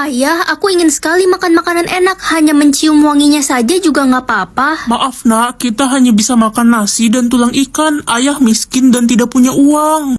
Ayah, aku ingin sekali makan makanan enak, hanya mencium wanginya saja juga nggak apa-apa. Maaf nak, kita hanya bisa makan nasi dan tulang ikan. Ayah miskin dan tidak punya uang.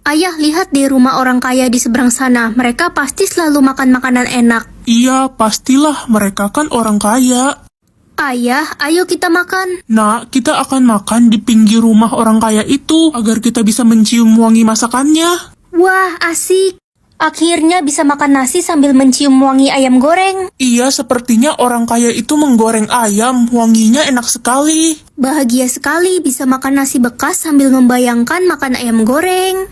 Ayah, lihat di rumah orang kaya di seberang sana, mereka pasti selalu makan makanan enak. Iya, pastilah mereka kan orang kaya. Ayah, ayo kita makan. Nak, kita akan makan di pinggir rumah orang kaya itu agar kita bisa mencium wangi masakannya. Wah, asik. Akhirnya bisa makan nasi sambil mencium wangi ayam goreng. Iya, sepertinya orang kaya itu menggoreng ayam, wanginya enak sekali. Bahagia sekali bisa makan nasi bekas sambil membayangkan makan ayam goreng.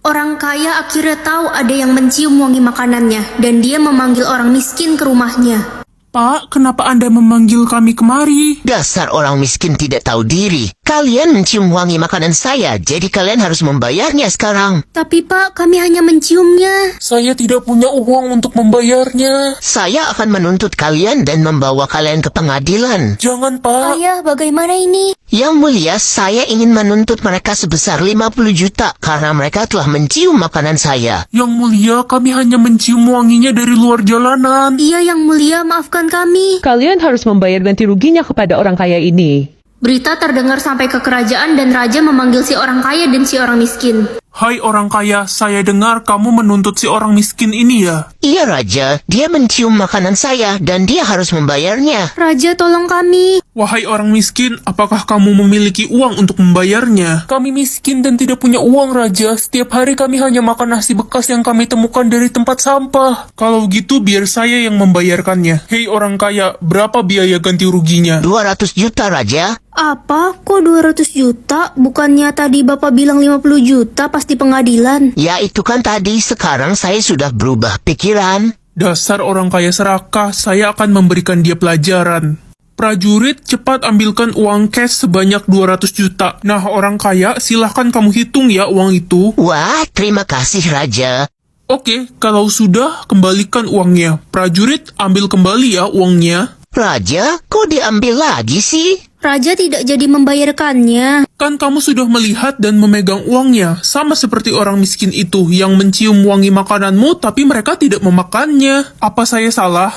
Orang kaya akhirnya tahu ada yang mencium wangi makanannya, dan dia memanggil orang miskin ke rumahnya. Pak, kenapa Anda memanggil kami kemari? Dasar orang miskin tidak tahu diri. Kalian mencium wangi makanan saya, jadi kalian harus membayarnya sekarang. Tapi Pak, kami hanya menciumnya. Saya tidak punya uang untuk membayarnya. Saya akan menuntut kalian dan membawa kalian ke pengadilan. Jangan, Pak. Ayah, bagaimana ini? Yang mulia, saya ingin menuntut mereka sebesar 50 juta karena mereka telah mencium makanan saya. Yang mulia, kami hanya mencium wanginya dari luar jalanan. Iya, Yang mulia, maafkan kami. Kalian harus membayar ganti ruginya kepada orang kaya ini. Berita terdengar sampai ke kerajaan dan raja memanggil si orang kaya dan si orang miskin. Hai orang kaya, saya dengar kamu menuntut si orang miskin ini ya? Iya Raja, dia mencium makanan saya dan dia harus membayarnya. Raja, tolong kami. Wahai orang miskin, apakah kamu memiliki uang untuk membayarnya? Kami miskin dan tidak punya uang, Raja. Setiap hari kami hanya makan nasi bekas yang kami temukan dari tempat sampah. Kalau gitu, biar saya yang membayarkannya. Hei orang kaya, berapa biaya ganti ruginya? 200 juta Raja. Apa? Kok 200 juta? Bukannya tadi Bapak bilang 50 juta pas di pengadilan? Ya itu kan tadi, sekarang saya sudah berubah pikiran. Dasar orang kaya serakah, saya akan memberikan dia pelajaran. Prajurit, cepat ambilkan uang cash sebanyak 200 juta. Nah, orang kaya, silahkan kamu hitung ya uang itu. Wah, terima kasih Raja. Oke, kalau sudah, kembalikan uangnya. Prajurit, ambil kembali ya uangnya. Raja, kok diambil lagi sih? Raja tidak jadi membayarkannya. Kan kamu sudah melihat dan memegang uangnya, sama seperti orang miskin itu yang mencium wangi makananmu tapi mereka tidak memakannya. Apa saya salah?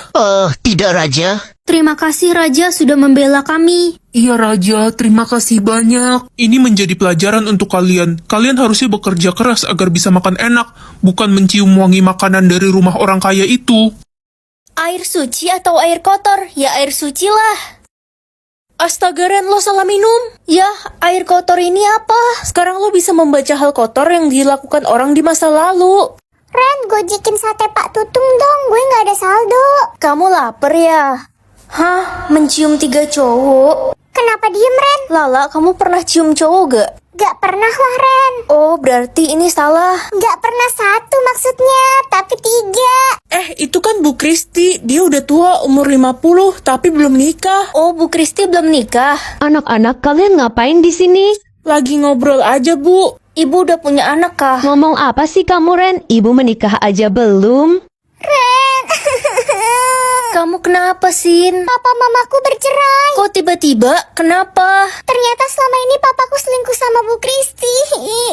Tidak Raja. Terima kasih Raja sudah membela kami. Iya Raja, terima kasih banyak. Ini menjadi pelajaran untuk kalian. Kalian harusnya bekerja keras agar bisa makan enak, bukan mencium wangi makanan dari rumah orang kaya itu. Air suci atau air kotor? Ya air suci lah. Astaga Ren, lo salah minum. Ya, air kotor ini apa? Sekarang lo bisa membaca hal kotor yang dilakukan orang di masa lalu. Ren, gojekin sate Pak Tutung dong, gue gak ada saldo. Kamu lapar ya? Hah, mencium 3 cowok? Kenapa diem Ren? Lala, kamu pernah cium cowok gak? Gak pernah lah Ren. Oh, berarti ini salah. Gak pernah 1 maksudnya, tapi 3. Itu kan Bu Kristi, dia udah tua umur 50 tapi belum nikah. Oh, Bu Kristi belum nikah. Anak-anak, kalian ngapain di sini? Lagi ngobrol aja Bu. Ibu udah punya anak kah? Ngomong apa sih kamu, Ren? Ibu menikah aja belum? Ren. Kamu kenapa, Sin? Papa mamaku bercerai. Kok tiba-tiba? Kenapa? Ternyata selama ini papaku selingkuh sama Bu Kristi.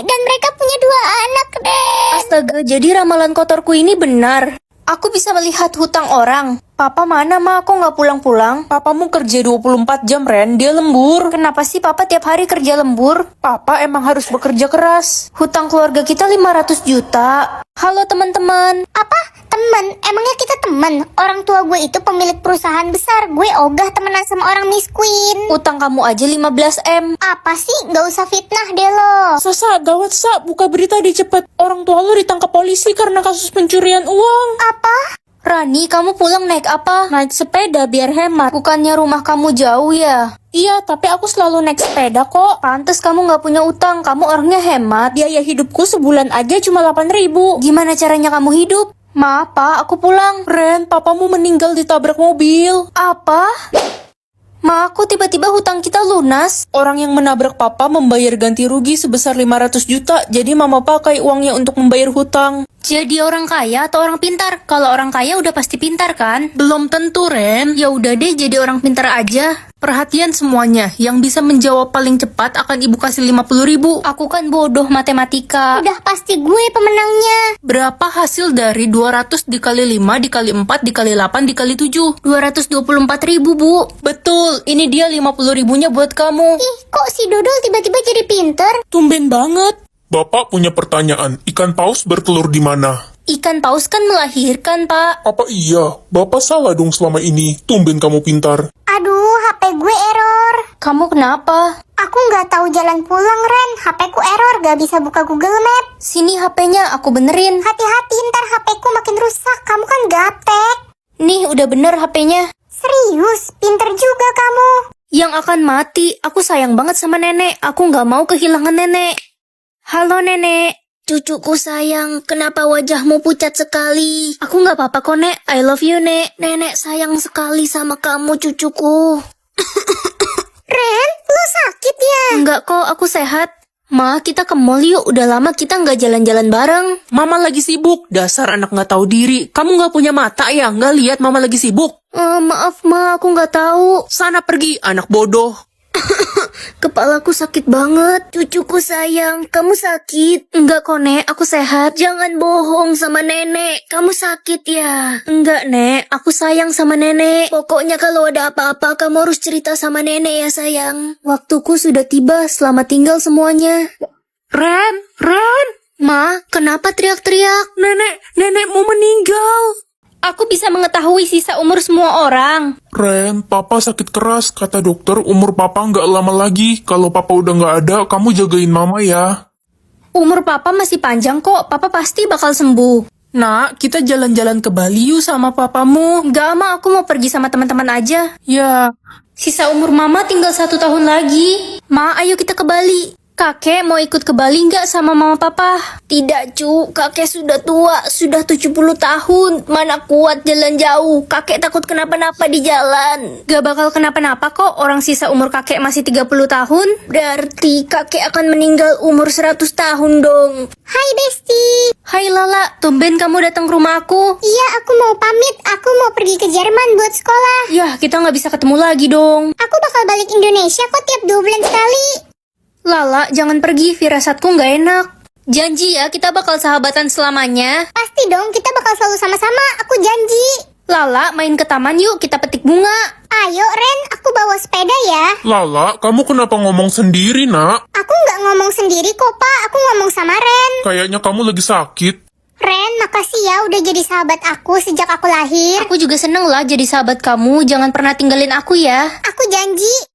Dan mereka punya 2 anak, Ren. Astaga, jadi ramalan kotorku ini benar. Aku bisa melihat hutang orang. Papa mana, Ma? Kok nggak pulang-pulang? Papamu kerja 24 jam Ren, dia lembur. Kenapa sih Papa tiap hari kerja lembur? Papa emang harus bekerja keras. Hutang keluarga kita 500 juta. Halo teman-teman. Apa? Temen? Emangnya kita temen? Orang tua gue itu pemilik perusahaan besar. Gue ogah temenan sama orang miskin. Hutang kamu aja 15 M. Apa sih? Gak usah fitnah deh lo. Sasa, gawat Sa, buka berita di cepet. Orang tua lo ditangkap polisi karena kasus pencurian uang. Apa? Rani, kamu pulang naik apa? Naik sepeda biar hemat. Bukannya rumah kamu jauh ya? Iya, tapi aku selalu naik sepeda kok. Pantes kamu nggak punya utang, kamu orangnya hemat. Biaya hidupku sebulan aja cuma 8.000. Gimana caranya kamu hidup? Ma, Pa, aku pulang. Ren, papamu meninggal ditabrak mobil. Apa? Ma, aku tiba-tiba hutang kita lunas. Orang yang menabrak papa membayar ganti rugi sebesar 500 juta, jadi mama pakai uangnya untuk membayar hutang. Jadi orang kaya atau orang pintar? Kalau orang kaya udah pasti pintar kan? Belum tentu, Ren. Ya udah deh, jadi orang pintar aja. Perhatian semuanya, yang bisa menjawab paling cepat akan ibu kasih 50.000. Aku kan bodoh matematika. Udah pasti gue pemenangnya. Berapa hasil dari 200 dikali 5 dikali 4 dikali 8 dikali 7? 224.000, Bu. Betul, ini dia 50.000-nya buat kamu. Ih, kok si Dodol tiba-tiba jadi pinter? Tumben banget. Bapak punya pertanyaan, ikan paus bertelur di mana? Ikan paus kan melahirkan, Pak. Apa iya? Bapak salah dong selama ini. Tumben kamu pintar. Aduh, HP gue error. Kamu kenapa? Aku nggak tahu jalan pulang, Ren. HP ku error, gak bisa buka Google Map. Sini HP-nya, aku benerin. Hati-hati, ntar HP ku makin rusak. Kamu kan gaptek. Nih, udah bener HP-nya. Serius, pinter juga kamu. Yang akan mati, aku sayang banget sama nenek. Aku nggak mau kehilangan nenek. Halo, Nenek. Cucuku sayang, kenapa wajahmu pucat sekali? Aku nggak apa-apa kok, Nek. I love you, Nek. Nenek sayang sekali sama kamu, cucuku. Ren, lu sakit ya? Enggak kok, aku sehat. Ma, kita ke mall yuk. Udah lama kita nggak jalan-jalan bareng. Mama lagi sibuk, dasar anak nggak tahu diri. Kamu nggak punya mata ya? Nggak lihat mama lagi sibuk? Maaf, Ma, aku nggak tahu. Sana pergi, anak bodoh. Kepalaku sakit banget. Cucuku sayang, kamu sakit? Enggak kok, Nek, aku sehat. Jangan bohong sama nenek. Kamu sakit ya? Enggak, Nek, aku sayang sama nenek. Pokoknya kalau ada apa-apa, kamu harus cerita sama nenek ya, sayang. Waktuku sudah tiba, selamat tinggal semuanya. Ren, Ma, kenapa teriak-teriak? nenek mau meninggal. Aku bisa mengetahui sisa umur semua orang. Ren, papa sakit keras. Kata dokter, umur papa nggak lama lagi. Kalau papa udah nggak ada, kamu jagain mama ya. Umur papa masih panjang kok, papa pasti bakal sembuh. Nak, kita jalan-jalan ke Bali yuk sama papamu. Enggak, Ma, aku mau pergi sama teman-teman aja. Ya, Sisa umur mama tinggal 1 tahun lagi. Ma, ayo kita ke Bali. Kakek mau ikut ke Bali nggak sama mama papa? Tidak, Cu. Kakek sudah tua, sudah 70 tahun. Mana kuat jalan jauh. Kakek takut kenapa-napa di jalan. Gak bakal kenapa-napa kok. Orang sisa umur kakek masih 30 tahun. Berarti kakek akan meninggal umur 100 tahun dong. Hai, Besti. Hai Lala, tumben kamu datang ke rumah aku. Iya, aku mau pamit. Aku mau pergi ke Jerman buat sekolah. Yah, kita nggak bisa ketemu lagi dong. Aku bakal balik Indonesia kok tiap 2 bulan sekali. Lala, jangan pergi, firasatku nggak enak. Janji ya, kita bakal sahabatan selamanya. Pasti dong, kita bakal selalu sama-sama. Aku janji. Lala, main ke taman yuk, kita petik bunga. Ayo, Ren. Aku bawa sepeda ya. Lala, kamu kenapa ngomong sendiri, nak? Aku nggak ngomong sendiri kok, Pak. Aku ngomong sama Ren. Kayaknya kamu lagi sakit. Ren, makasih ya udah jadi sahabat aku sejak aku lahir. Aku juga seneng lah jadi sahabat kamu, jangan pernah tinggalin aku ya. Aku janji.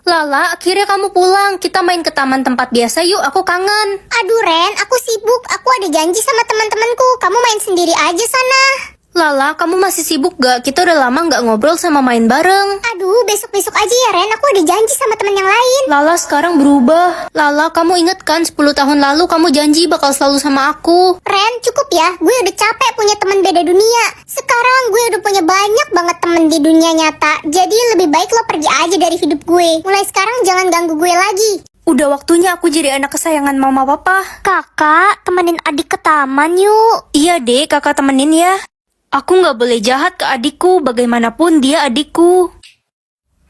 Lala, akhirnya kamu pulang. Kita main ke taman tempat biasa yuk, aku kangen. Aduh, Ren, aku sibuk. Aku ada janji sama teman-temanku. Kamu main sendiri aja sana. Lala, kamu masih sibuk gak? Kita udah lama gak ngobrol sama main bareng. Aduh, besok-besok aja ya, Ren. Aku ada janji sama teman yang lain. Lala sekarang berubah. Lala, kamu inget kan 10 tahun lalu kamu janji bakal selalu sama aku. Ren, cukup ya. Gue udah capek punya teman beda dunia. Sekarang gue udah punya banyak banget temen di dunia nyata. Jadi lebih baik lo pergi aja dari hidup gue. Mulai sekarang jangan ganggu gue lagi. Udah waktunya aku jadi anak kesayangan mama papa. Kakak, temenin adik ke taman yuk. Iya deh, kakak temenin ya. Aku nggak boleh jahat ke adikku, bagaimanapun dia adikku.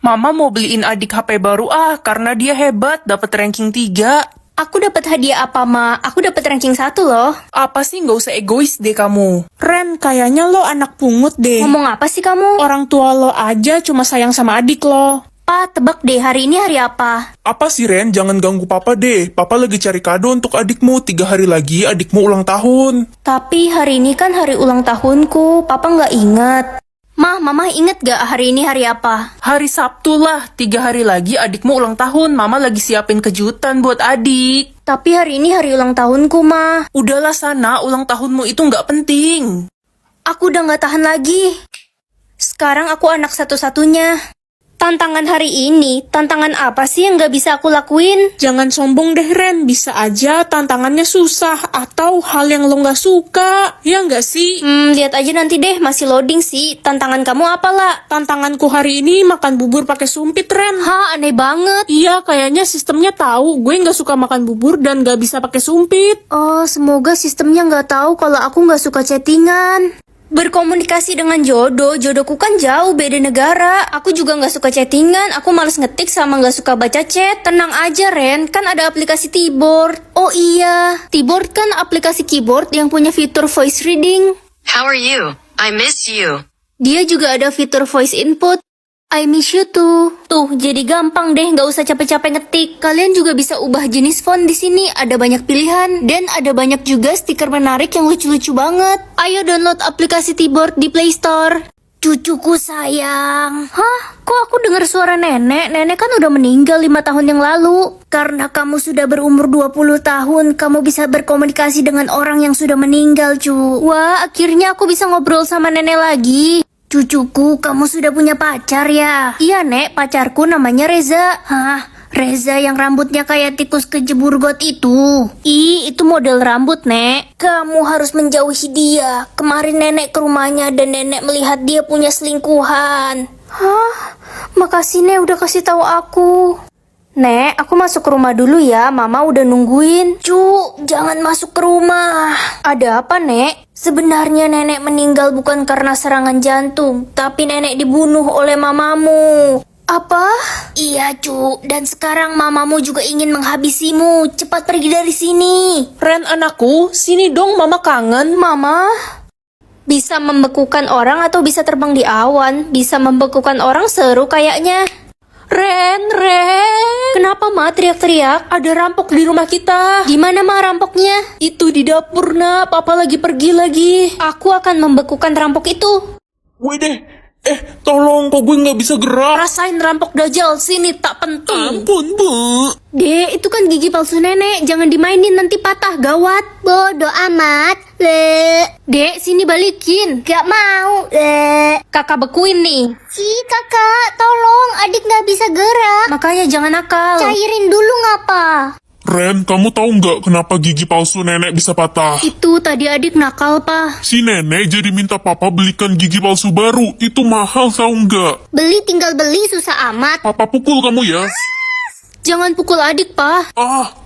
Mama mau beliin adik HP baru karena dia hebat, dapat ranking 3. Aku dapat hadiah apa, Ma? Aku dapat ranking 1 loh. Apa sih, nggak usah egois deh kamu. Ren, kayaknya lo anak pungut deh. Ngomong apa sih kamu? Orang tua lo aja cuma sayang sama adik lo. Pa, tebak deh hari ini hari apa? Apa sih, Ren? Jangan ganggu papa deh. Papa lagi cari kado untuk adikmu. 3 hari lagi adikmu ulang tahun. Tapi hari ini kan hari ulang tahunku, papa nggak inget. Ma, mama inget gak hari ini hari apa? Hari Sabtu lah, 3 hari lagi adikmu ulang tahun. Mama lagi siapin kejutan buat adik. Tapi hari ini hari ulang tahunku, Ma. Udahlah sana, ulang tahunmu itu nggak penting. Aku udah nggak tahan lagi. Sekarang aku anak satu-satunya. Tantangan hari ini, tantangan apa sih yang nggak bisa aku lakuin? Jangan sombong deh Ren, bisa aja tantangannya susah atau hal yang lo nggak suka. Ya nggak sih? Lihat aja nanti deh, masih loading sih. Tantangan kamu apa lah? Tantanganku hari ini makan bubur pakai sumpit Ren. Hah, aneh banget. Iya, kayaknya sistemnya tahu gue nggak suka makan bubur dan nggak bisa pakai sumpit. Oh, semoga sistemnya nggak tahu kalau aku nggak suka chattingan. Berkomunikasi dengan jodohku kan jauh beda negara. Aku juga nggak suka chattingan, aku males ngetik sama nggak suka baca chat. Tenang aja Ren, kan ada aplikasi T-Board. Oh iya, T-Board kan aplikasi keyboard yang punya fitur voice reading. How are you? I miss you. Dia juga ada fitur voice input. I miss you too. Tuh, jadi gampang deh, nggak usah capek-capek ngetik. Kalian juga bisa ubah jenis font di sini, ada banyak pilihan. Dan ada banyak juga stiker menarik yang lucu-lucu banget. Ayo download aplikasi T-Board di Play Store. Cucuku sayang. Hah? Kok aku dengar suara nenek? Nenek kan udah meninggal 5 tahun yang lalu. Karena kamu sudah berumur 20 tahun, kamu bisa berkomunikasi dengan orang yang sudah meninggal, cu. Wah, akhirnya aku bisa ngobrol sama nenek lagi. Cucuku, kamu sudah punya pacar ya? Iya, Nek, pacarku namanya Reza. Hah? Reza yang rambutnya kayak tikus kejebur got itu? Ih, itu model rambut, Nek. Kamu harus menjauhi dia. Kemarin nenek ke rumahnya dan nenek melihat dia punya selingkuhan. Hah? Makasih, Nek, udah kasih tahu aku. Nek, aku masuk ke rumah dulu ya, Mama udah nungguin. Cu, jangan masuk ke rumah. Ada apa, Nek? Sebenarnya nenek meninggal bukan karena serangan jantung, tapi nenek dibunuh oleh mamamu. Apa? Iya, Cu, dan sekarang mamamu juga ingin menghabisimu. Cepat pergi dari sini. Ren anakku, sini dong mama kangen. Mama? Bisa membekukan orang atau bisa terbang di awan? Bisa membekukan orang seru kayaknya. Ren. Kenapa Ma teriak-teriak? Ada rampok di rumah kita. Gimana Ma rampoknya? Itu di dapur nak, papa lagi pergi lagi. Aku akan membekukan rampok itu. Woi deh, tolong, kok gue nggak bisa gerak? Rasain rampok dajal, sini tak penting. Ampun, Bu. Dek, itu kan gigi palsu nenek, jangan dimainin nanti patah, gawat. Bodoh amat. Dek, sini balikin. Gak mau. Kakak bekuin nih. Kakak, tolong. Adik gak bisa gerak. Makanya jangan nakal. Cairin dulu ngapa? Ren, kamu tahu nggak kenapa gigi palsu nenek bisa patah? Itu tadi adik nakal, Pak. Si nenek jadi minta papa belikan gigi palsu baru. Itu mahal, tahu nggak? Beli tinggal beli, susah amat. Papa pukul kamu ya. Jangan pukul adik, Pak.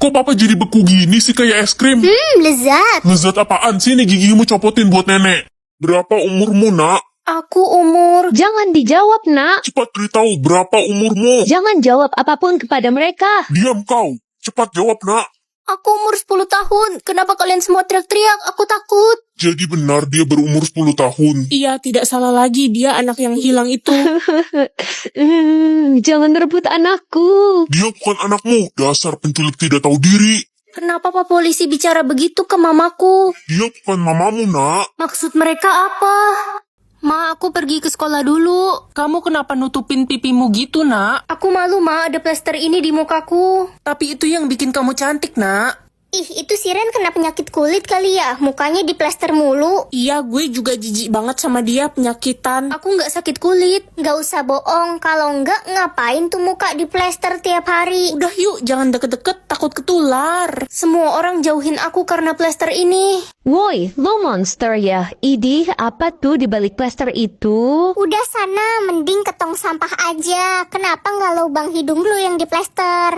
Kok papa jadi beku gini sih kayak es krim? Lezat. Lezat apaan sih? Nih gigimu copotin buat nenek. Berapa umurmu, nak? Aku umur... Jangan dijawab, nak. Cepat beritahu berapa umurmu. Jangan jawab apapun kepada mereka. Diam kau. Cepat jawab, nak. Aku umur 10 tahun. Kenapa kalian semua teriak-teriak? Aku takut. Jadi benar dia berumur 10 tahun. Iya, tidak salah lagi, dia anak yang hilang itu. Jangan rebut anakku. Dia bukan anakmu. Dasar penculik tidak tahu diri. Kenapa Pak Polisi bicara begitu ke mamaku? Dia bukan mamamu, nak. Maksud mereka apa? Ma, aku pergi ke sekolah dulu. Kamu kenapa nutupin pipimu gitu, nak? Aku malu, Ma, ada plester ini di mukaku. Tapi itu yang bikin kamu cantik, nak. Ih, itu si Ren kena penyakit kulit kali ya. Mukanya diplester mulu. Iya, gue juga jijik banget sama dia penyakitan. Aku nggak sakit kulit. Gak usah bohong. Kalau enggak, ngapain tuh muka diplester tiap hari? Udah yuk, jangan deket-deket, takut ketular. Semua orang jauhin aku karena plester ini. Woi, lo monster ya. Idi, apa tuh di balik plaster itu? Udah sana, mending ke tong sampah aja. Kenapa nggak lubang hidung lu yang diplester?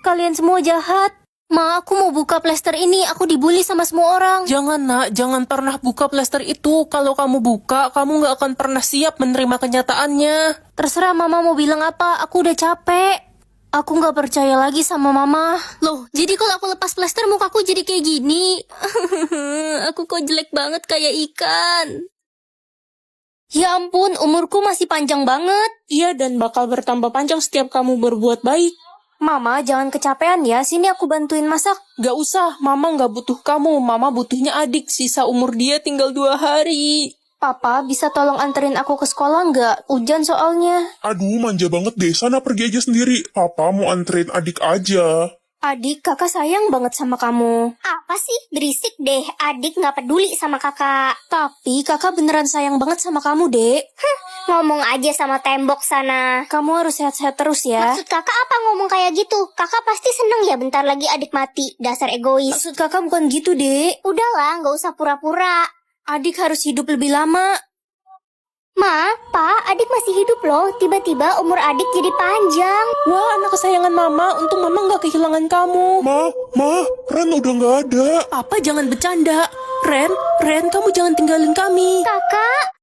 Kalian semua jahat. Ma, aku mau buka plester ini. Aku dibully sama semua orang. Jangan, nak, jangan pernah buka plester itu. Kalau kamu buka, kamu gak akan pernah siap menerima kenyataannya. Terserah Mama mau bilang apa. Aku udah capek. Aku nggak percaya lagi sama Mama. Loh, jadi kalau aku lepas plester mukaku jadi kayak gini. Aku kok jelek banget kayak ikan. Ya ampun, umurku masih panjang banget. Iya, dan bakal bertambah panjang setiap kamu berbuat baik. Mama, jangan kecapean ya. Sini aku bantuin masak. Gak usah, mama gak butuh kamu. Mama butuhnya adik. Sisa umur dia tinggal 2 hari. Papa, bisa tolong anterin aku ke sekolah nggak? Hujan soalnya. Aduh, manja banget deh. Sana pergi aja sendiri. Papa mau anterin adik aja. Adik, kakak sayang banget sama kamu. Apa sih? Berisik deh. Adik nggak peduli sama kakak. Tapi kakak beneran sayang banget sama kamu, Dek. Ngomong aja sama tembok sana. Kamu harus sehat-sehat terus ya. Maksud kakak apa ngomong kayak gitu? Kakak pasti seneng ya bentar lagi adik mati. Dasar egois. Maksud kakak bukan gitu, Dek. Udahlah, nggak usah pura-pura. Adik harus hidup lebih lama. Ma, Pa, adik masih hidup loh. Tiba-tiba umur adik jadi panjang. Wah, anak kesayangan mama. Untung mama gak kehilangan kamu. Ma, Ren udah nggak ada. Papa jangan bercanda. Ren, kamu jangan tinggalin kami. Kakak,